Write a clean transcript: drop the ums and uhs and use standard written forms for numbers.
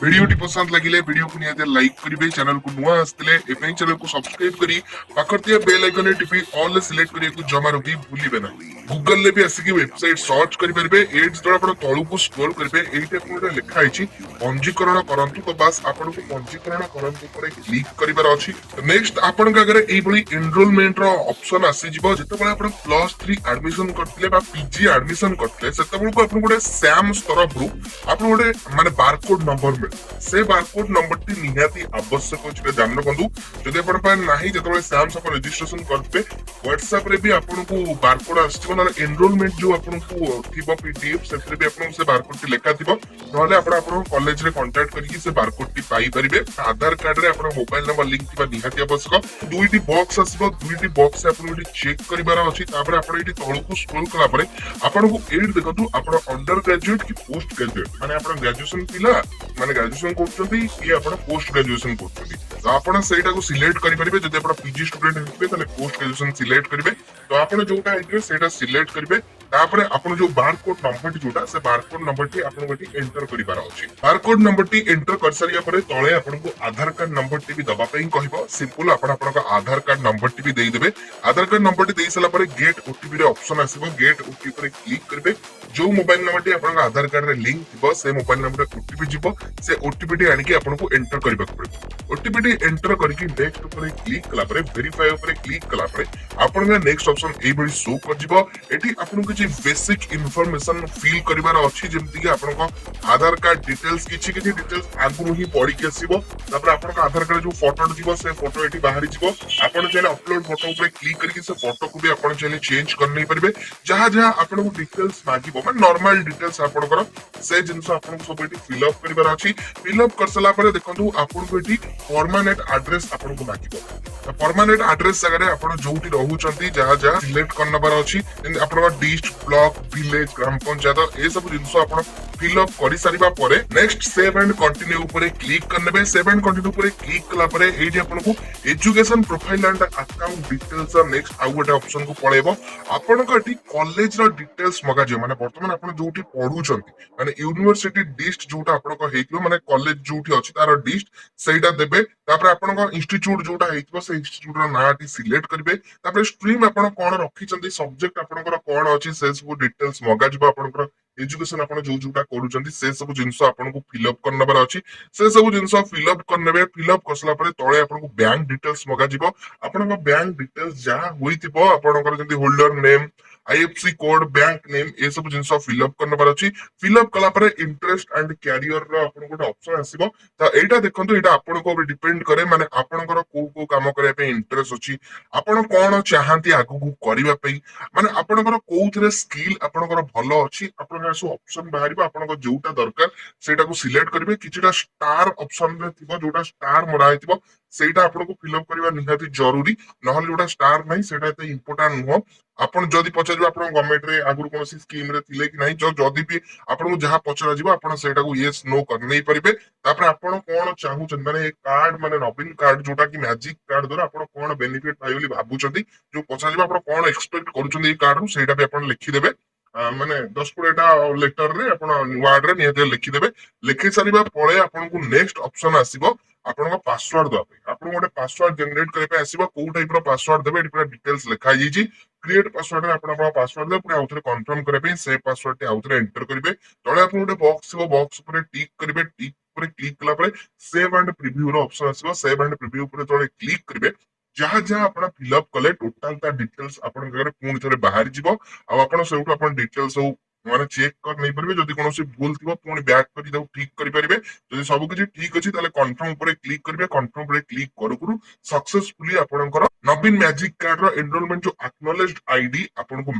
भिडियोटी पसंद लगिले वीडियो को निहाती लाइक करिवे चैनल को नुआ आस्तिले एपई चैनल को सब्सक्राइब करी पाखरतिया बेल आइकन टिपी ऑल सिलेक्ट करिया को जमार भी भूलिबे ना गूगल ले भी आसिकी वेबसाइट सर्च करि परबे एड्स द्वारा आपण तळु को स्क्रॉल करिवे एइटे आपण लिखा आइछि पंजीकरण करंतु तो बस आपण को पंजीकरण करंतु पर क्लिक करिवार अछि नेक्स्ट आपण का अगर एई बळी एनरोलमेंट रो ऑप्शन आसी जिवो जेतेबेले आपण +3 एडमिशन करथिले बा पीजी एडमिशन करथिले सेतेबेले को आपण गोटे सैम तरफरु आपण गोटे माने बारकोड नंबर से बारकोड नंबर टी निहाती आवश्यक अछि ध्यान रखंतु जदि आपण पाए नाही जेतेबेले सैम सप रजिस्ट्रेशन करबे व्हाट्सएप रे भी आपण को बारकोड आसी एनरोलमेंट जो आपन को थिबो पीडीएफ सेथरे भी आपन से बारकोड टी लेखा थिबो नहले आपन कॉलेज रे कांटेक्ट करिकि से बारकोड टी पाई परिबे आधार कार्ड रे आपन मोबाइल नंबर लिंक थिबा निहाती आवश्यक दुईटी बॉक्स आसीबो दुईटी बॉक्स से आपन चेक करिबार अछि तापर आपन एटी तळु को स्क्रॉल कला परे आपन को एड देखंतु आपन अंडर ग्रेजुएट कि पोस्ट ग्रेजुएट माने आपन ग्रेजुएशन पिला माने ग्रेजुएशन करछथि कि आपन पोस्ट ग्रेजुएशन करछथि तो आपन सेटा को सिलेक्ट करि परिबे जदि आपन पीजी स्टूडेंट हेबे तले पोस्ट ग्रेजुएशन सिलेक्ट करिवे तो आपन जोटा हेबे सेटा सिलेक्ट करिवे तापर आपण जो बारकोड नंबर टी जोटा से बारकोड नंबर टी आपण गटी एंटर करिबार अछि बारकोड नंबर टी एंटर कर सरिया परे तळे आपण को आधार कार्ड नंबर टी भी दबा पई कहबो सिंपल आपण का आधार कार्ड नंबर टी भी देई देबे आधार कार्ड नंबर टी देई सला परे गेट ओटीपी रे ऑप्शन आसीबो गेट ओटीपी पर क्लिक करबे जो मोबाइल नंबर टी आपण आधार कार्ड रे लिंक थिबो से मोबाइल नंबर रे ओटीपी जिवो से ओटीपी टी आनि के आपण को एंटर करबा पड़े ओटीपी टी एंटर करके नेक्स्ट ऊपर क्लिक कला परे वेरीफाई ऊपर क्लिक कला परे आपण का नेक्स्ट ऑप्शन ए बडी शो कर जिवो एटी आपण को जे बेसिक इनफॉरमेशन फिल करिवार अछि जेमति कि आपण को आधार कार्ड डिटेल्स किछि किछि डिटेल्स आगु ही पढी के आसीबो तापर आपण को आधार कार्ड जो फोटो दिबो से फोटो एटी बाहरी जिवो आपण चले अपलोड फोटो ऊपर क्लिक करके से फोटो को भी आपण चले चेंज कर नै परबे जहां जहां आपण को डिटेल्स मागिबो माने नॉर्मल डिटेल्स आपण कर से जिंस आपण को सब एटी फिल अप करिवार अछि फिल अप कर सला परे देखंतु आपण को एटी परमानेंट एड्रेस आपण को मागिबो परमानेंट एड्रेस जगह रे आपण जोटी रहउचंती जहां जहां सिलेक्ट करनबार अछि आपण का डिस्ट्रिक्ट ब्लॉक विलेज ग्राम पंचायत ए सब जिंस आपण फिल अप करि सारिबा परे नेक्स्ट सेव एंड कंटिन्यू ऊपर क्लिक करनेबे सेव एंड कंटिन्यू ऊपर क्लिक कला परे एठी आपण को education profile and account details next आउ गोटे ऑप्शन को पळेबो आपण को एठी कॉलेज रो डिटेल्स मगा जे माने वर्तमान आपण जोटी पढुचंती माने यूनिवर्सिटी डिस्ट जोटा आपण को हेइतो माने कॉलेज जोटी अछि तार डिस्ट सेटा देबे तापर आपण को इंस्टीट्यूट जोटा हेइतो से इंस्टीट्यूट रो नाटी सिलेक्ट करबे तापर स्ट्रीम आपण कोन रखिचंती सब्जेक्ट आपण को कोन अछि से सब डिटेल्स मगा जबा आपण को एजुकेशन आपण जो जोटा करूचंती से सब जिंस आपण को फिल अप करनबार अछि से सब जिंस फिल अप करनेबे फिल अप कसला परे तळे आपण को बैंक डिटेल्स मगा जिवो आपण को बैंक डिटेल्स जहा होइतिबो आपण को जंती holder name IFSC code bank name ए सब जिंस फिल अप करनबार अछि फिल अप कला परे इंटरेस्ट एंड कैरियर रो आपण को ऑप्शन आसीबो त एटा देखंतु एटा आपण को डिपेंड करे माने आपण को को काम करे पे इंटरेस्ट अछि आपण कोन चाहंती आगु को करिवा पे माने आपण को कोउथरे स्किल आपण को भलो अछि आपण सो ऑप्शन बाहरिबो आपण को जोटा दरकार सेटा को सिलेक्ट करिवे किछटा स्टार ऑप्शन रे थिबो जोटा स्टार मरा हितबो सेटा आपण को फिल अप करबा निहाती जरूरी नहले जोटा स्टार नाही सेटा एते इंपोर्टेंट नुहो आपण जदी पचारिबो आपण गवर्नमेंट रे आगु कोनोसी स्कीम रे थिले कि नाही जदी भी आपण को जहा पचरा जिवो आपण सेटा को यस नो कर नै परिबे तापर आपण कोन चाहू छन माने कार्ड माने नवीन कार्ड जोटा कि मैजिक कार्ड द्वारा आपण कोन बेनिफिट पाइबोली भाबुचंती जो पचारिबो आपण कोन एक्सपेक्ट करूचंती ए कार्ड नु सेटा भी आपण लिखि देबे माने 10-20टा लेटर रे आपण वर्ड रे निहते लिखि देबे लिखि सारिबा पळे आपण को नेक्स्ट ऑप्शन आसीबो आपण को पासवर्ड दबे आपण गोटे पासवर्ड जनरेट करे पे आसीबो को टाइप रो पासवर्ड देबे एटी पूरा डिटेल्स लिखा जाईची क्रिएट पासवर्ड रे आपण पासवर्ड दे पूरा आउथरे कंफर्म करे पे सेव पासवर्ड ते आउथरे एंटर करिवे तळे आपण गोटे बॉक्स हो बॉक्स ऊपर टिक करिवे टिक ऊपर क्लिक कला परे सेव एंड प्रीव्यू रो ऑप्शन आसीबो सेव एंड प्रीव्यू ऊपर तळे क्लिक करिवे जहां जहां आपण फिल अप कले टोटल ता डिटेल्स आपण करे पुणी थरे बाहर जिवो आ आपण सेउटो आपण डिटेल्स हो माने चेक कर नै परबे जदी कोनोसी भूल थिबो पुणी बैक करि दउ ठीक करि परिबे जदी सब किछि ठीक अछि ताले कंफर्म ऊपर क्लिक करिवे कंफर्म ऊपर क्लिक करू करू सक्सेसफुली आपणकर नवीन मैजिक कार्ड रो एनरोलमेंट जो एक्नॉलेज्ड आईडी आपन को